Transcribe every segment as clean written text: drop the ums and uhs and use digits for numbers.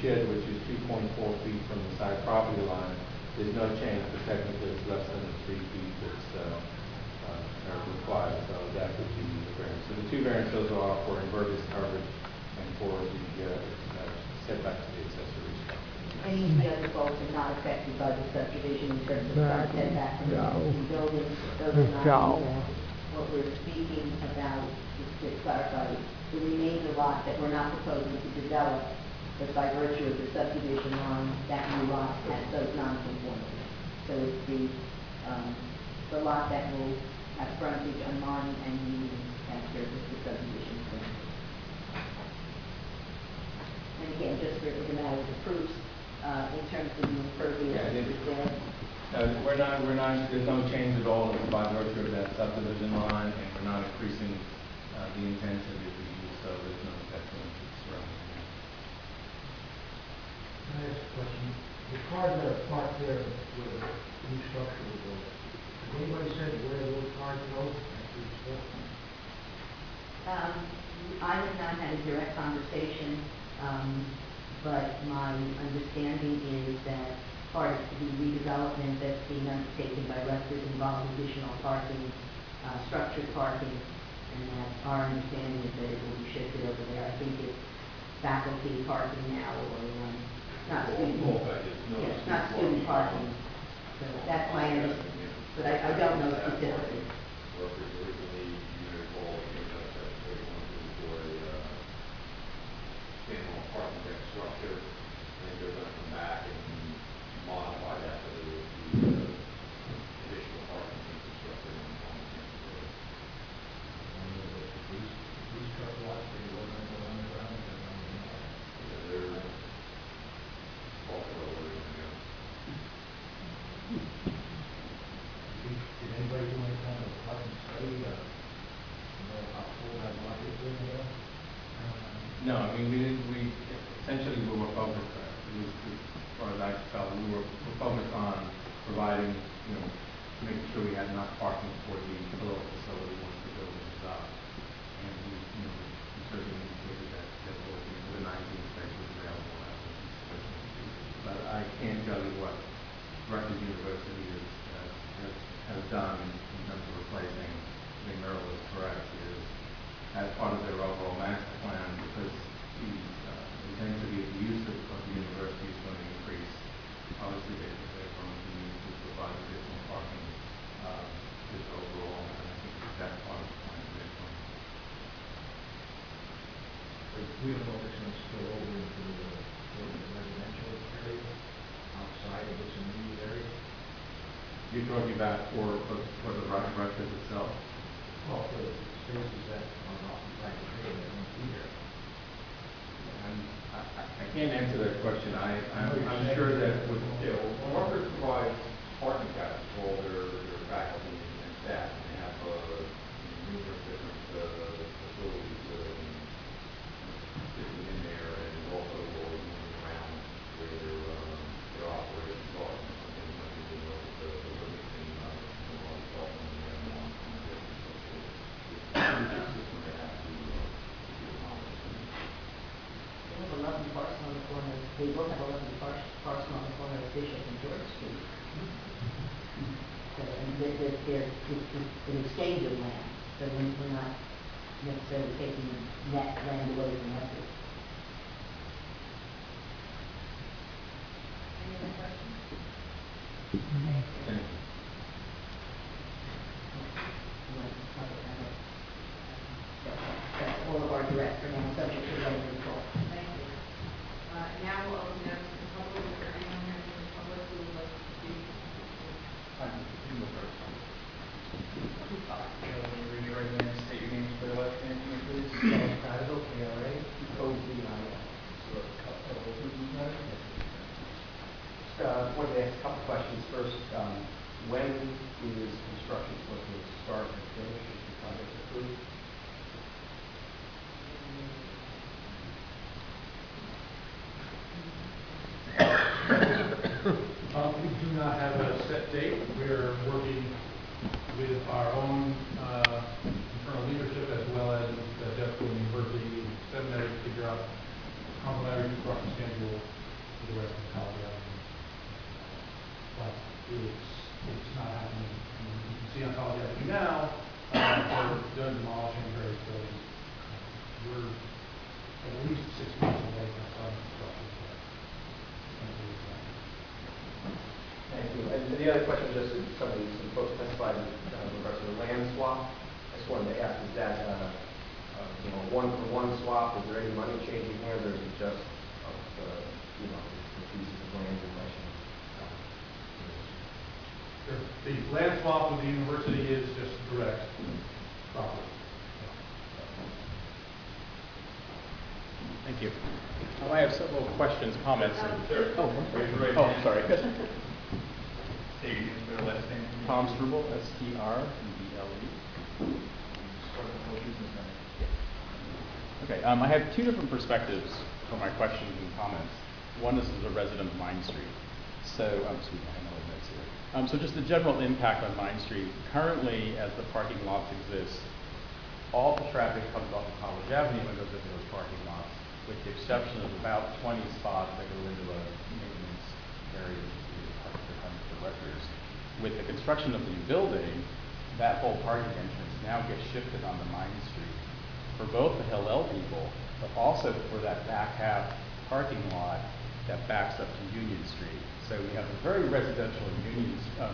shed, which is 2.4 feet from the side property line, there's no change, but technically it's less than the 3 feet that's are required, so that would be the variance. So the two variances are for impervious coverage and for the setback to the accessory structure. Any of the other goals are not affected by the subdivision in terms of front setback from the existing buildings. Those are not what we're speaking about, just to clarify. The remainder lot that we're not proposing to develop, but by virtue of the subdivision line, that new lot has those non-conformities. So it's the lot that will have frontage on mine and Union after the subdivision plan. And again, just for the matter of the proofs, in terms of the impervious, there's no change at all by virtue of that subdivision line, and we're not increasing the intensity of the use, so there's no effect on the surrounding area. Can I ask a question? The cars that are parked there where the new structure will go, has anybody said where those cars go after it's built? I have not had a direct conversation, but my understanding is that part of the redevelopment that's being undertaken by Rutgers involves additional parking, structured parking, and that our understanding is that it will be shifted over there. I think it's faculty parking now, or not student. Yes, not student parking. So that's my understanding, but I don't know specifically. Workers originally unit hall came up that they wanted for a standalone parking deck structure. I think they're going to come back and modify that for the additional parking infrastructure on campus area. These truck lots, they were going to go underground, Yeah, they're talking about where they're going to go. Did anybody do any kind of parking study, know how full that lot is going to go? No, I mean, we essentially we were focused, as far as I could tell, we were focused on providing, making sure we had enough parking for the below facility once the building is up. And we certainly indicated that there will be the 19 spaces available at the sufficient. But I can't tell you what Rutgers University has done in terms of replacing. I think Merrill is correct, is as part of their overall master plan, because the intensity of the use of the university is going to increase. Obviously, they're going to need to provide additional parking just overall, and I think that's part of the plan for their plan. We don't know if it's going to spill over into the residential area outside of this immediate area. You're talking about for the Rutgers itself? Well, for the spaces that are occupied today that won't be there. I can't answer that question. I'm sure that with Rutgers provides parking passes for all their faculty and staff, and they have numerous different facilities sitting in there, and also moving around where their operations are. Something like the Livingston, cell phone and on the system they have to accomplish. They have 11 parcel on the corner. They both have 11 parcel on the corner of Bishop and George Street. So, and it's an exchange of land. So we're not necessarily taking net land away from others. Any other questions? Thank you. That's all of our directs are now subject to letter of control. Thank you. Now we'll open up to the public. Is there anyone here from the public who would like to speak? You go first. When you read your right name, state your names for the left hand, please. Kaiser, KRA, OVIL. Wanted to ask a couple questions. First, when is construction supposed to start and finish if the project's approved? We do not have a set date. We're working with our own internal leadership as well as the Jeff University Seminary to figure out complementary construction schedule you. And the other question was just, some folks testified in regards to the land swap. I just wanted to ask, is that, one-for-one swap? Is there any money changing hands, or is it just, the pieces of land in question? The land swap with the university is just direct property. Thank you. I have several questions, comments. Oh, sorry. State your name for the last name. Tom Struble, S-T-R-U-B-L-E. Okay, I have two different perspectives for my questions and comments. One is as a resident of Mine Street. So, excuse me, I have no notes here. So just the general impact on Mine Street. Currently, as the parking lots exist, all the traffic comes off of College Avenue and goes into those parking lots, with the exception of about 20 spots that go into a maintenance area for Rutgers. With the construction of the new building, that whole parking entrance now gets shifted onto Mine Street for both the Hillel people, but also for that back half parking lot that backs up to Union Street. So we have a very residential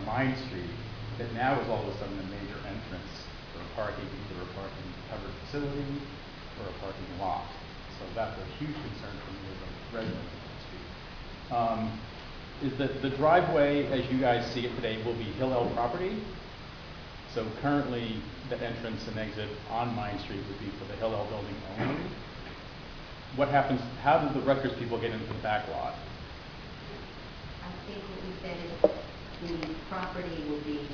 Mine Street that now is all of a sudden a major entrance for parking, either a parking covered facility or a parking lot. So that's a huge concern for me as a resident of the street. Is that the driveway, as you guys see it today, will be Hillel property? So currently, the entrance and exit on Mine Street would be for the Hillel building only. What happens, how do the Rutgers people get into the back lot? I think what we said is the property will be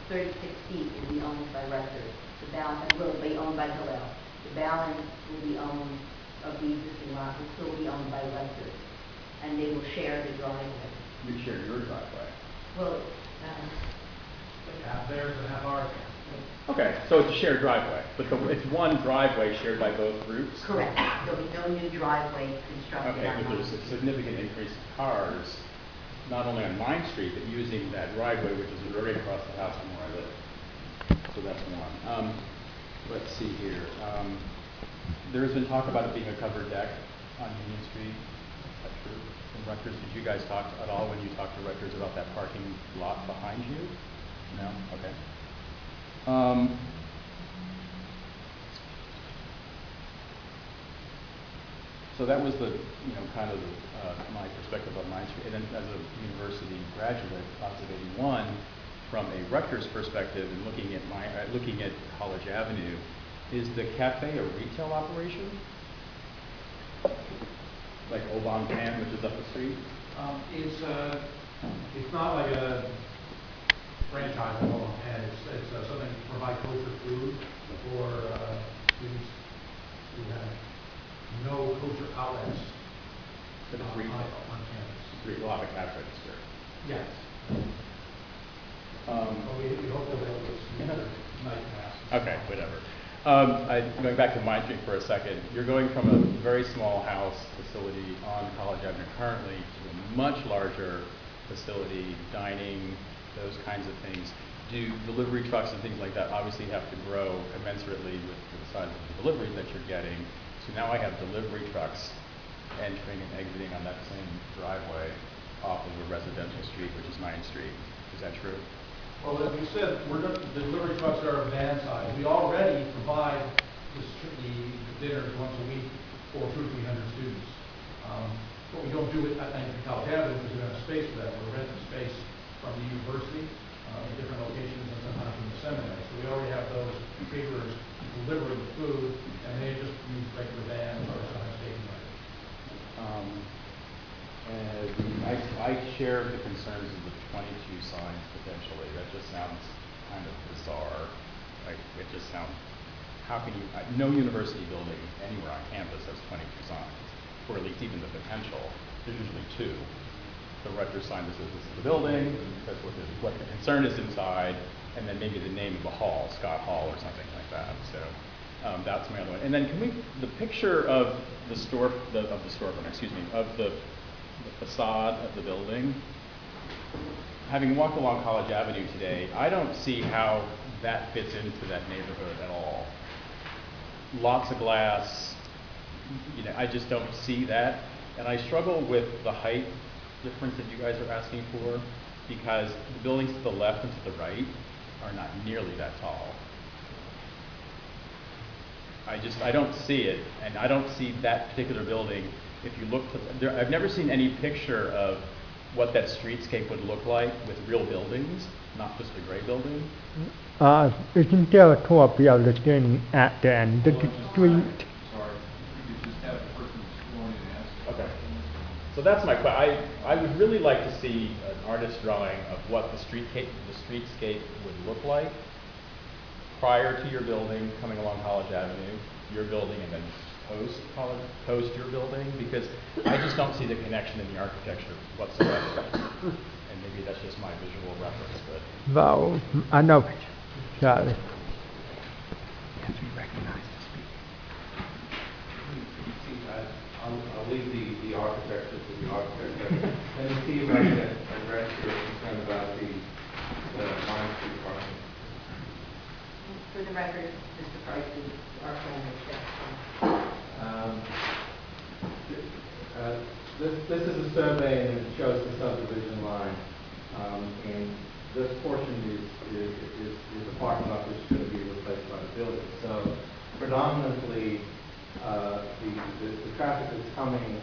36 feet will be owned by Rutgers. The balance will be owned by Hillel. The balance will be owned, of the existing lot will still be owned by Rutgers. And they will share the driveway. You share your driveway. Well, Half theirs and half ours. Okay, so it's a shared driveway, but it's one driveway shared by both groups? correct. There'll be no new driveway constructed Okay, on but there's Mine a significant increase of cars, not only on Mine Street, but using that driveway, which is right across the house from where I live. So that's one. Let's see here. There has been talk about it being a covered deck on Union Street. Is that true? In Rutgers, did you guys talk at all when you talked to Rutgers about that parking lot behind you? No? Okay. So that was the, kind of my perspective on Mine Street. And then as a university graduate, class of '81, from a Rutgers perspective and looking at College Avenue, is the cafe a retail operation? Like Oban Pan, which is up the street? It's not like a franchise of all, and it's something to provide kosher food for students who have no kosher outlets But it's on retail. campus. We'll have a cash register. Yes. But we hope that they'll just night mass. Okay, whatever. Going back to Mine Street for a second, you're going from a very small house facility on College Avenue currently to a much larger facility, dining, those kinds of things. Do delivery trucks and things like that obviously have to grow commensurately with the size of the deliveries that you're getting? So now I have delivery trucks entering and exiting on that same driveway off of a residential street, which is Mine Street. Is that true? Well, as we said, the delivery trucks are of van size. We already provide the dinners once a week for 200 to 300 students. But we don't do it at College Avenue because we don't have space for that. We're renting space from the university in different locations and sometimes from the seminary. So we already have those caterers delivering the food, and they just use regular vans or sometimes taking it. I share the concerns of the 22 signs potentially. That just sounds kind of bizarre. Like, it just sounds, how can you, no university building anywhere on campus has 22 signs, or at least even the potential. There's usually two. The Rutgers sign that says this is the building, that's what the concern is inside, and then maybe the name of the hall, Scott Hall or something like that. So that's my other one. And then can we, the picture of the storefront, of the facade of the building, having walked along College Avenue today, I don't see how that fits into that neighborhood at all. Lots of glass, I just don't see that. And I struggle with the height difference that you guys are asking for. because the buildings to the left and to the right are not nearly that tall. I don't see it, and I don't see that particular building. If you look to, there, I've never seen any picture of what that streetscape would look like with real buildings, not just a gray building. Isn't there a copy of the thing at the end of the street? Sorry, you could just have the person sworn in and ask. Okay. So that's my question. I would really like to see an artist drawing of what the streetscape would look like prior to your building coming along College Avenue, your building, and then post your building, because I just don't see the connection in the architecture whatsoever. And maybe that's just my visual reference, but. Well, I know, Charlie. I'll leave the architecture to the architect. Let me see if I can address your concern about the Vine Street parking. For the record, Mr. Price, our plan is that. This is a survey and it shows the subdivision line. And this portion is a parking lot which is going to be replaced by the building. So predominantly, the traffic that's coming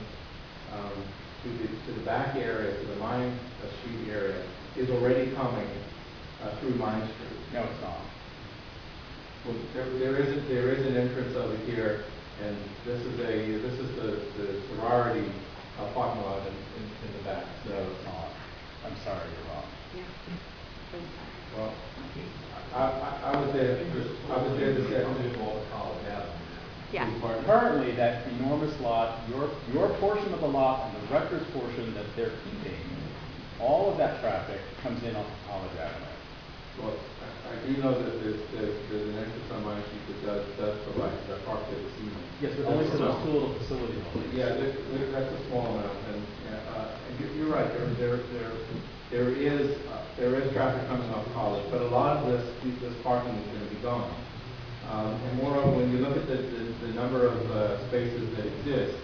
to the back area, to the Mine Street area, is already coming through Mine Street. No, it's not. Well, there is an entrance over here, and this is the sorority parking lot in the back. So No, it's not. I'm sorry, you're wrong. well, I was there. This afternoon. College Avenue. Yeah. Currently, that enormous lot, your portion of the lot and the Rutgers portion that they're keeping, all of that traffic comes in off of College Avenue. Well, I do know that there's an entrance on Mine Street that does provide that park there this evening. Yes, but only to those two little facilities. Yeah, that's a small amount, and you're right. There is traffic coming off College, but a lot of this parking is going to be gone. And moreover, when you look at the number of spaces that exist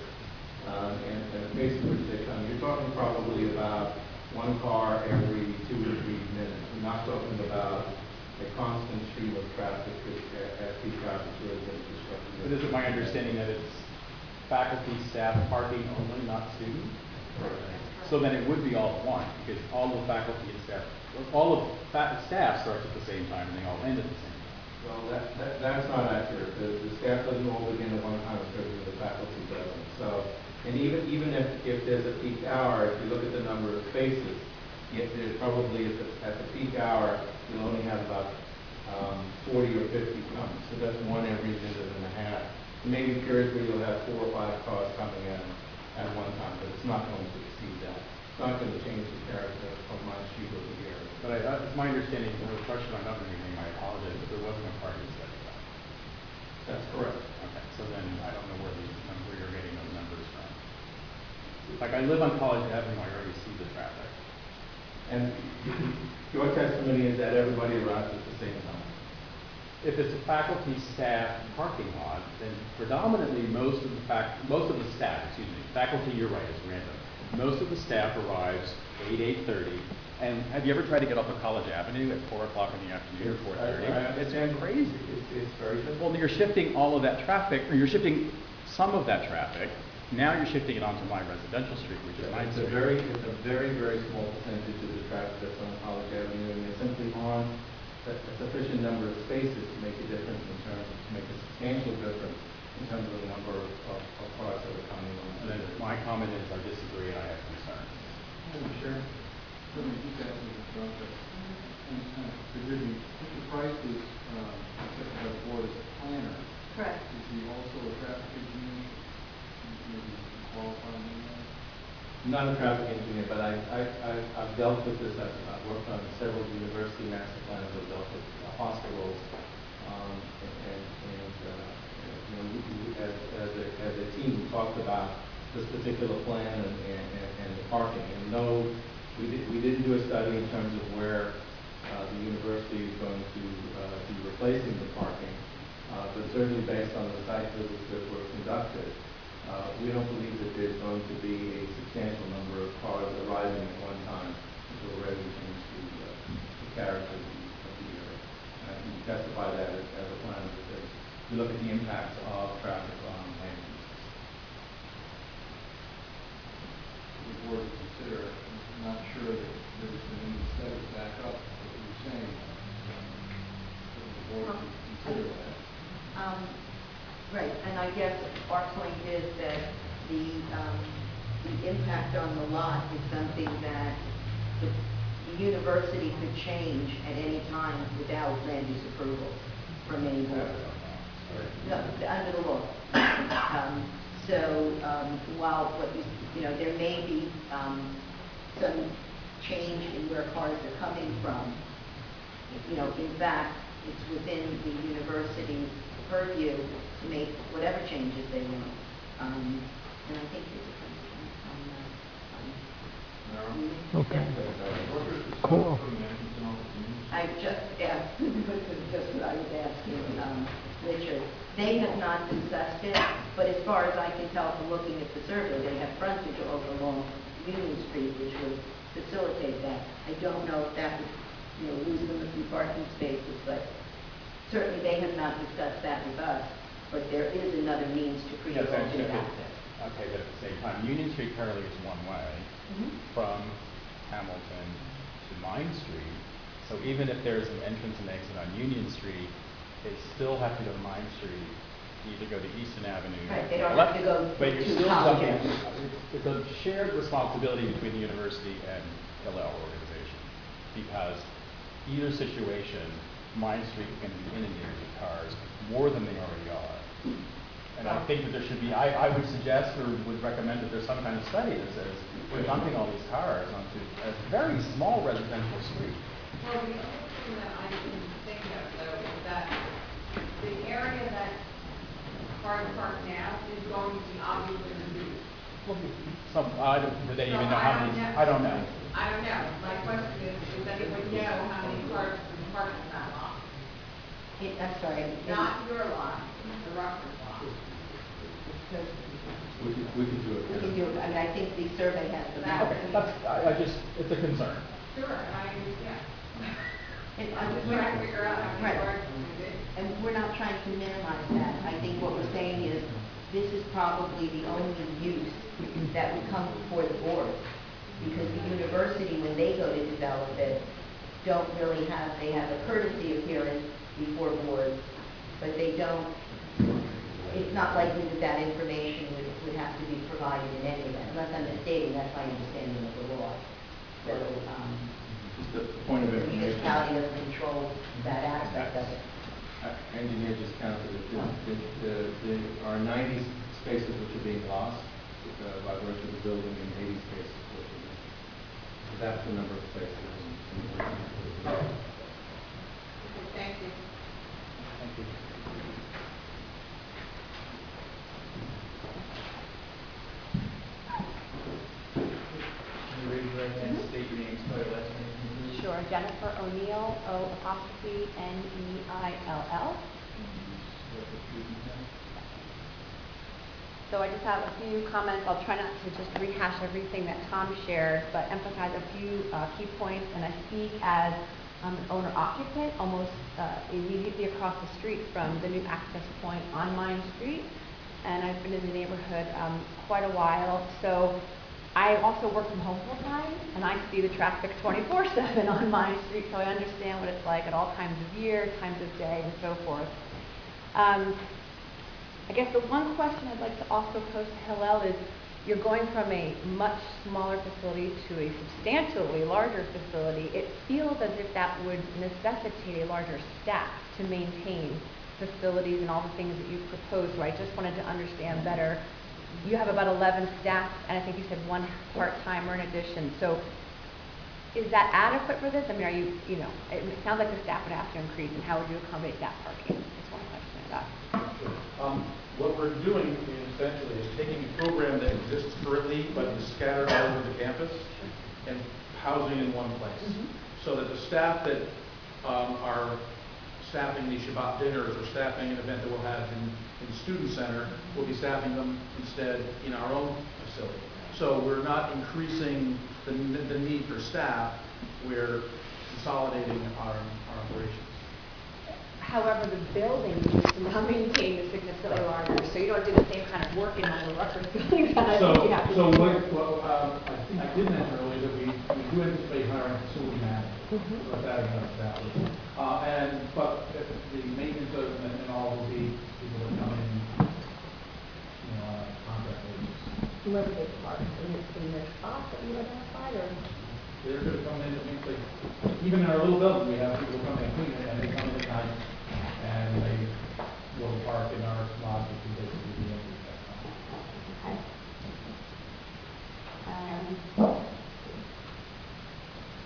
and the pace in which they come, you're talking probably about one car every 2 to 3 minutes. We're not talking about a constant stream of traffic at peak hours where it's been constructed. But is it my understanding that it's faculty, staff parking only, not students? So then it would be all at once, because all the faculty and staff, all of staff starts at the same time and they all end at the same time. Well, that's not accurate. The staff doesn't all begin at one time, certainly the faculty doesn't. So, and even if there's a peak hour, if you look at the number of spaces, yet there's probably at the peak hour, you'll only have about 40 or 50 coming. So that's one every minute and a half. Maybe periods where you'll have 4 or 5 cars coming in at one time, but it's not going to exceed that. It's not going to change the character of my street over here. But it's my understanding, there was a question on not anything, I apologize, but there wasn't a parking study done. That's correct. Okay, so then I don't know where you're getting those numbers from. Like, I live on College Avenue, I already see the traffic. And your testimony is that everybody arrives at the same time. If it's a faculty staff parking lot, then predominantly most of the staff, faculty, you're right, is random. Most of the staff arrives 8:30. And have you ever tried to get off of College Avenue at 4 o'clock in the afternoon or 4:30? It's crazy. It's very simple. Well, you're shifting all of that traffic, or you're shifting some of that traffic. Now you're shifting it onto my residential street, which is Ninth Street. It's a very small percentage of the traffic that's on College Avenue, and they simply aren't a sufficient number of spaces to make a difference to make a substantial difference in terms of the number of cars that are coming on. And then my comment is I disagree and I have concerns. Sure. Let me just ask you this, Brunswick. Forgive me, Mr. Price is, accepted by the board as a planner. Correct. Is he also a traffic engineer? Maybe qualified in that? I'm not a traffic engineer, but I've dealt with this. I've worked on several university master plans. I've dealt with hospitals, as a team, we talked about this particular plan and the parking. And no, we didn't do a study in terms of where the university is going to be replacing the parking, but certainly based on the site visits that were conducted, we don't believe that there's going to be a substantial number of cars arriving at one time, which will already change look at the impacts of traffic on land uses. The board to consider, I'm not sure that there's been any study to back up what you're saying. The board to consider that. Right, and I guess our point is that the impact on the lot is something that the university could change at any time without land use approval from any board. No, under the law. While there may be some change in where cars are coming from, in fact, it's within the university's purview to make whatever changes they want. And I think it's Okay. Cool. I just asked, this is just what I was asking, Richard. They have not discussed it, but as far as I can tell from looking at the survey, they have frontage over along Union Street, which would facilitate that. I don't know if that would, lose them a few parking spaces, but certainly they have not discussed that with us. But there is another means to create Yes, alternate access. okay, but at the same time, Union Street currently is one way from Hamilton to Mine Street. So even if there's an entrance and exit on Union Street, they still have to go to Mine Street, either go to Easton Avenue. Right, they don't have to go But you're to still College talking, Avenue. it's a shared responsibility between the university and Hillel organization. Because either situation, Mine Street is going to be inundated with cars more than they already are. And I think that there should be, I would suggest or would recommend that there's some kind of study that says we're dumping all these cars onto a very small residential street. Well, the other thing that I can think of, though, is that the area that cars park now is going to be obviously reduced. Do they even know So how many? I don't know. I don't know. My question is, does anyone know how many cars are parked in that lot? I'm sorry. Not your lot, the Rutgers lot. We could do it. We can do it. I mean, I think the survey has the map. Okay, it's a concern. Sure, I understand. I'm just trying to figure out how many cars it is. And we're not trying to minimize that. I think what we're saying is, this is probably the only use that would come before the board. Because the university, when they go to develop it, don't really have, they have a courtesy appearance before boards, but they don't, it's not likely that that information would have to be provided in any event, unless I'm misstating, that's my understanding of the law. So, Just the point of the information. municipality doesn't control that aspect of it. Engineer just counted it. There are 90 spaces which are being lost by virtue of the building and 80 spaces which are missing. So that's the number of spaces. Okay, thank you. Thank you. Can you raise your hand, state your name, spell your last name, please? Sure, Jennifer O'Neill, O''Neill. So I just have a few comments. I'll try not to just rehash everything that Tom shared, but emphasize a few key points. And I speak as an owner-occupant, almost immediately across the street from the new access point on Mine Street. And I've been in the neighborhood quite a while. So I also work from home full time, and I see the traffic 24/7 on Mine Street, so I understand what it's like at all times of year, times of day, and so forth. I guess the one question I'd like to also pose to Hillel is, you're going from a much smaller facility to a substantially larger facility. It feels as if that would necessitate a larger staff to maintain facilities and all the things that you've proposed. So I just wanted to understand better. You have about 11 staff, and I think you said one part-timer in addition. So is that adequate for this? I mean, are you, it sounds like the staff would have to increase, and how would you accommodate that parking? That's one question I got. What we're doing essentially is taking a program that exists currently, but is scattered all over the campus, and housing in one place. So that the staff that are staffing the Shabbat dinners or staffing an event that we'll have in the student center, we'll be staffing them instead in our own facility. So we're not increasing the need for staff, we're consolidating our operations. However, the building needs to now maintain is significantly larger, so you don't do the same kind of work in all the Rutgers buildings that I think you have to do. So I did mention earlier that we do anticipate hiring a facility manager. Mhm. So that's adding up to that list. But the maintenance of and all will be people that come in, on a contract basis. Where would they park? In their spots that you identified, or? They're gonna come in and like, even in our little building, we have people come in and clean it, and they come in at night, and they will park in our lots, which is basically the end of that time. Okay.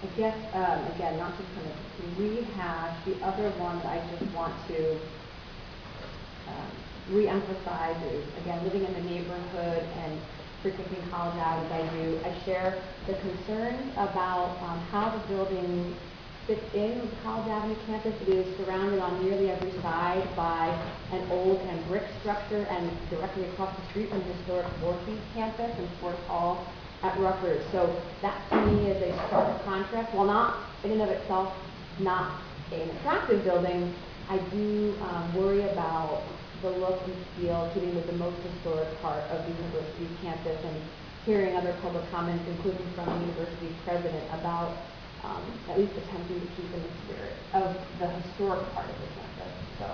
I guess, again, not to kind of rehash, the other one that I just want to re-emphasize is, again, living in the neighborhood and frequenting College Ave as I do, I share the concerns about how the building fits in with the College Avenue campus. It is surrounded on nearly every side by an old and brick structure, and directly across the street from the historic Voorhees campus and Sports Hall at Rutgers. So that to me is a stark contrast. While not in and of itself not an attractive building, I do worry about the look and feel, keeping with the most historic part of the university campus, and hearing other public comments, including from the university's president, about at least attempting to keep in the spirit of the historic part of the campus. So.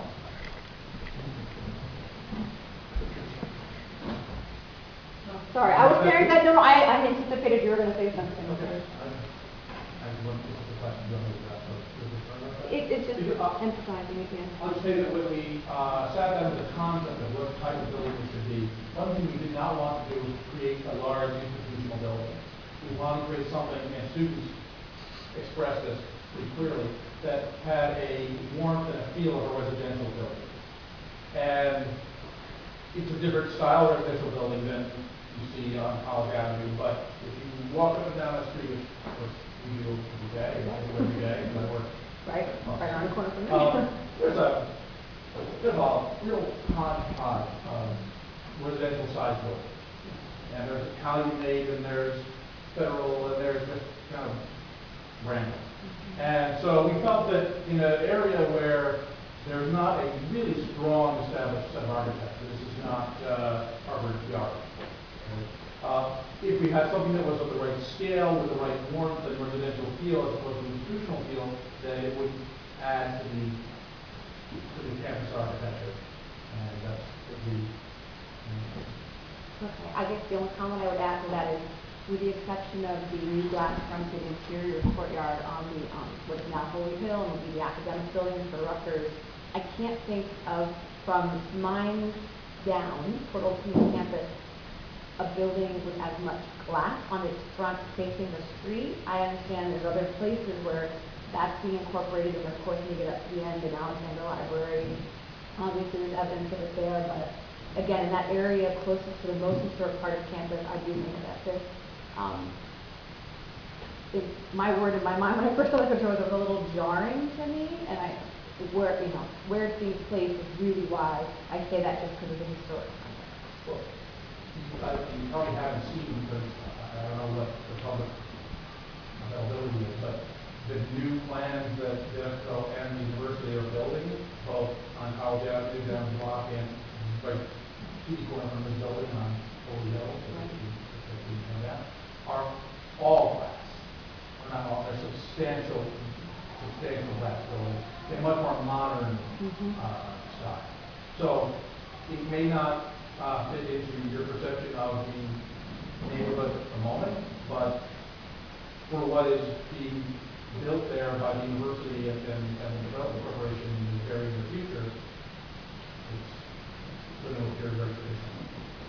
Sorry, I was staring that. No, I anticipated you were going to say something. Okay. I just want to put the question on that. It's just emphasizing again. I'll just say that when we sat down with the concept of what type of building it should be, one thing we did not want to do was create a large institutional building. We wanted to create something, and students expressed this pretty clearly, that had a warmth and a feel of a residential building. And it's a different style residential building than you see on College Avenue, but if you walk up and down the street, which of course we do every day, I do every day, and I work. Right around the corner from me. There's a real hodgepodge of residential size buildings. And there's Calumet, and there's Federal, and there's just kind of random. And so we felt that in an area where there's not a really strong established set of architecture, this is not Harvard Yard. If we had something that was of the right scale, with the right warmth and residential feel, as opposed to institutional feel, then it would add to the campus architecture. And that's what we. Okay, I guess the only comment I would add to that is, with the exception of the new glass fronted interior courtyard on the what is now Holy Hill and will be the academic building for Rutgers, I can't think of, from mine down toward Old Community Campus, a building with as much glass on its front facing the street. I understand there's other places where that's being incorporated, and of course when you get up to the end in Alexander Library, obviously there's evidence of it there, but again, in that area closest to the most historic part of campus, I do think that this, my word in my mind when I first saw the picture was a little jarring to me, and where it's being placed is really why I say that, just because of the historic context. Well, you probably haven't seen, because I don't know what the public availability is, but the new plans that DEFCO and the university are building, both on College Avenue down the block and right to the corner from this building on Holy Hill, are all glass. They're not all, they're substantial glass buildings. They're much more modern style. So it may not fit into your perception of the neighborhood at the moment, but for what is being built there by the university and the development corporation in the very near future, it's going to appear very traditional.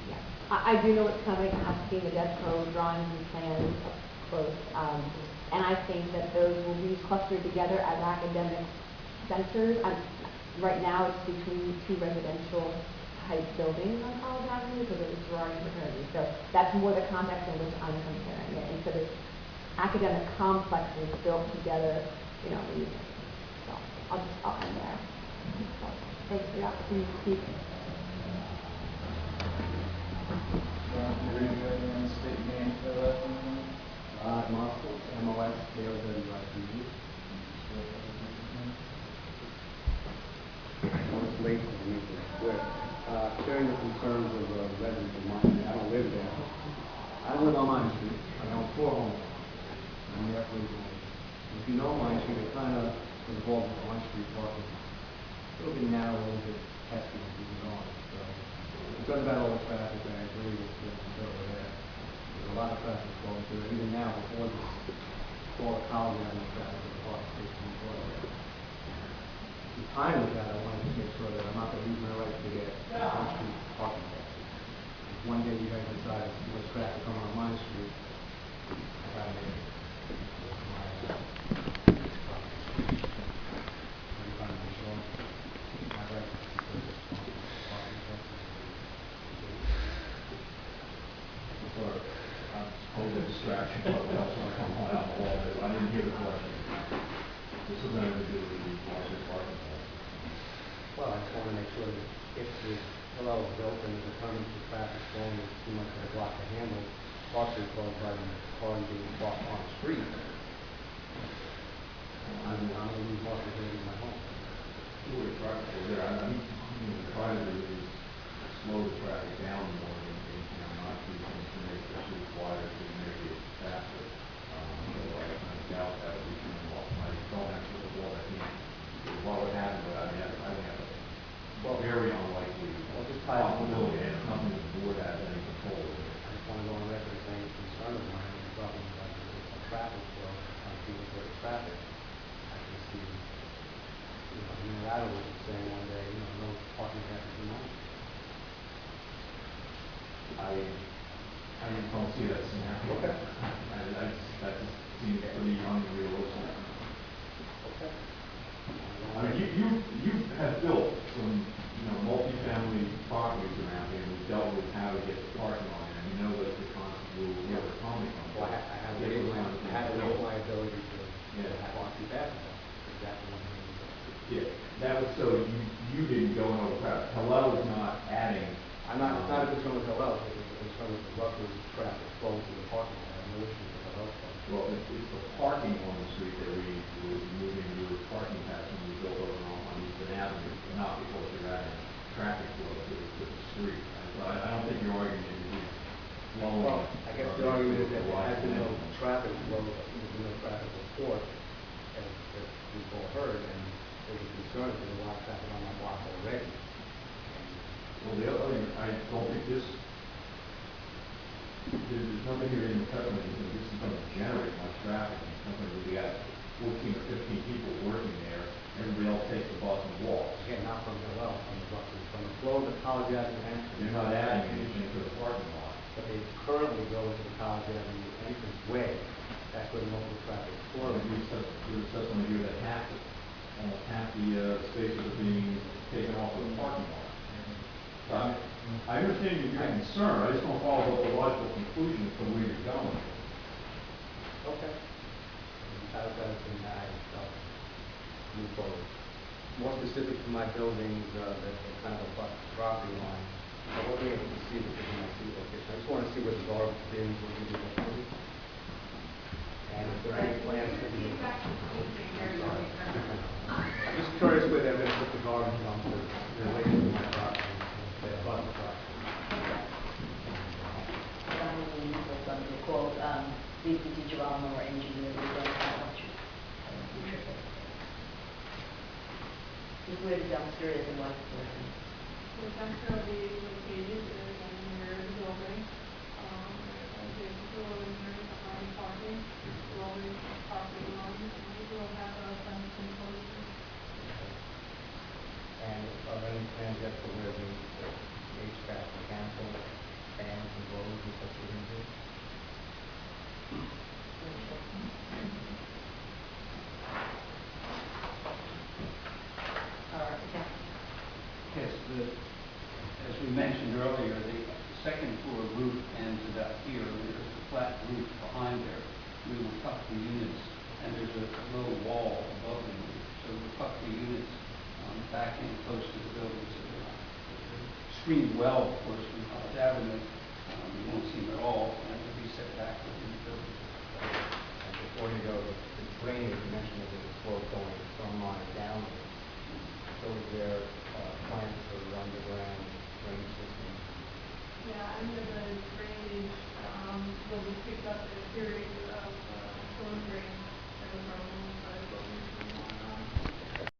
Yeah, I do know what's coming. I've seen the DEFCO drawings and plans up close, and I think that those will be clustered together as academic centers. Right now, it's between two residential type buildings on College Avenue because of the sorority fraternity. So that's more the context in which I'm comparing it. And so this academic complexes built together, in unison. So I'll end there. So, thanks for the opportunity to speak. State name for that. Moscow, MOS, KOWITG. late for me to quit. Sharing the concerns of residents of Martin, I don't live there. I don't live on Mine Street. I own 4 homes. I'm there for if you know Mine Street, it kind of involves on Street parking. A little bit narrow, a little bit pesky as you go on. So, because about all the traffic, I agree with the concern over there. There's a lot of traffic flowing through it, even now before this, all the college avenue traffic is parked, basically, before that. In time with that, I wanted to make sure that I'm not going to lose my right to get on street parking passes. If one day you guys decide there's too much traffic coming on Mine Street, I gotta make it. It's my, I'm trying to be sure my right to keep those parking passes. Or, I'm totally distraction, but what else want to come on out the wall, I didn't hear the question. This is nothing to do with the Brunswick parking lot. Well, I just want to make sure that if the hello is open and determines the traffic flowing is too much of a block to handle, partially caused by the cars being parked on the street, I'm going to lose most of the in my home. We're trying to, try to do is slow the traffic down more and not do things to make the streets wider to make it faster. So I kind of doubt that would be too long. I don't have to wall that what would happen, but I mean, I think that's a very unlikely possibility, and it's nothing that the board has any control over. I just want to go on record saying it's a concern of mine, and we're talking about the traffic flow, on people for the traffic. I can see, unilaterally saying one day, no parking traffic in Mine Street. I don't see that scenario. Okay. That just seems pretty unrealistic. Okay. I mean, you have built some, multifamily properties around here, and we've dealt with how to get the parking on it, and you know that the constant rule where they're coming from. Well, I had to waive my ability to have on-street basketball. Exactly what I mean. Yeah, that was so you didn't go in over traffic. Hillel is not adding. I'm not, it's not a concern with Hillel, it's a concern with the Rutgers traffic flowing through the parking lot. I have no issue with Hillel. Well, it's the parking on the street that we were moving your parking paths when we built over on Eastern Avenue, not because you're adding traffic flow to the street. So I don't think your argument is flowing. Well, I guess the argument is that there has been no traffic flow, there's been no traffic report, as we've all heard, and there's a concern that there's a lot of traffic on my block already. Well, the other thing, I don't think there's nothing here in the testimony that this is going to generate much traffic. It's something that we got 14 or 15 people working there, everybody else takes the bus and walks. Again, not from Hillel, from the Rutgers, from the flow of the College Avenue entrance. You're not adding anything to the parking lot. But they currently go into the College Avenue entrance way, that's where most of the traffic flows. There's testimony here that almost half the spaces are being taken off of the parking lot. I understand your concern, I just don't follow the logical conclusion from where you're going. Okay. That was the night, move forward. More specific to my buildings, that kind of abut the property line, I wasn't able to see this in my seat location. I just want to see where the garbage bins will be located. And if there are any plans to be. I'm just curious where they're going to put the garbage dumpsters in relation to my property, the abut the property. Called, Lisa DiGirolamo, our engineer, who does that much. Just where the dumpster is and what's working. The dumpster will be located in the rear of the building. There's a door in here behind parking. There will be parking on, and we will have a fence enclosure. And are there any plans yet for where the HVAC mechanical fans and blowers and such are going to be? Yes, as we mentioned earlier, the second floor roof ends about here, and there's a flat roof behind there. We will tuck the units, and there's a low wall above the roof, so we'll tuck the units back in close to the building, so they're not screened well, of course, from college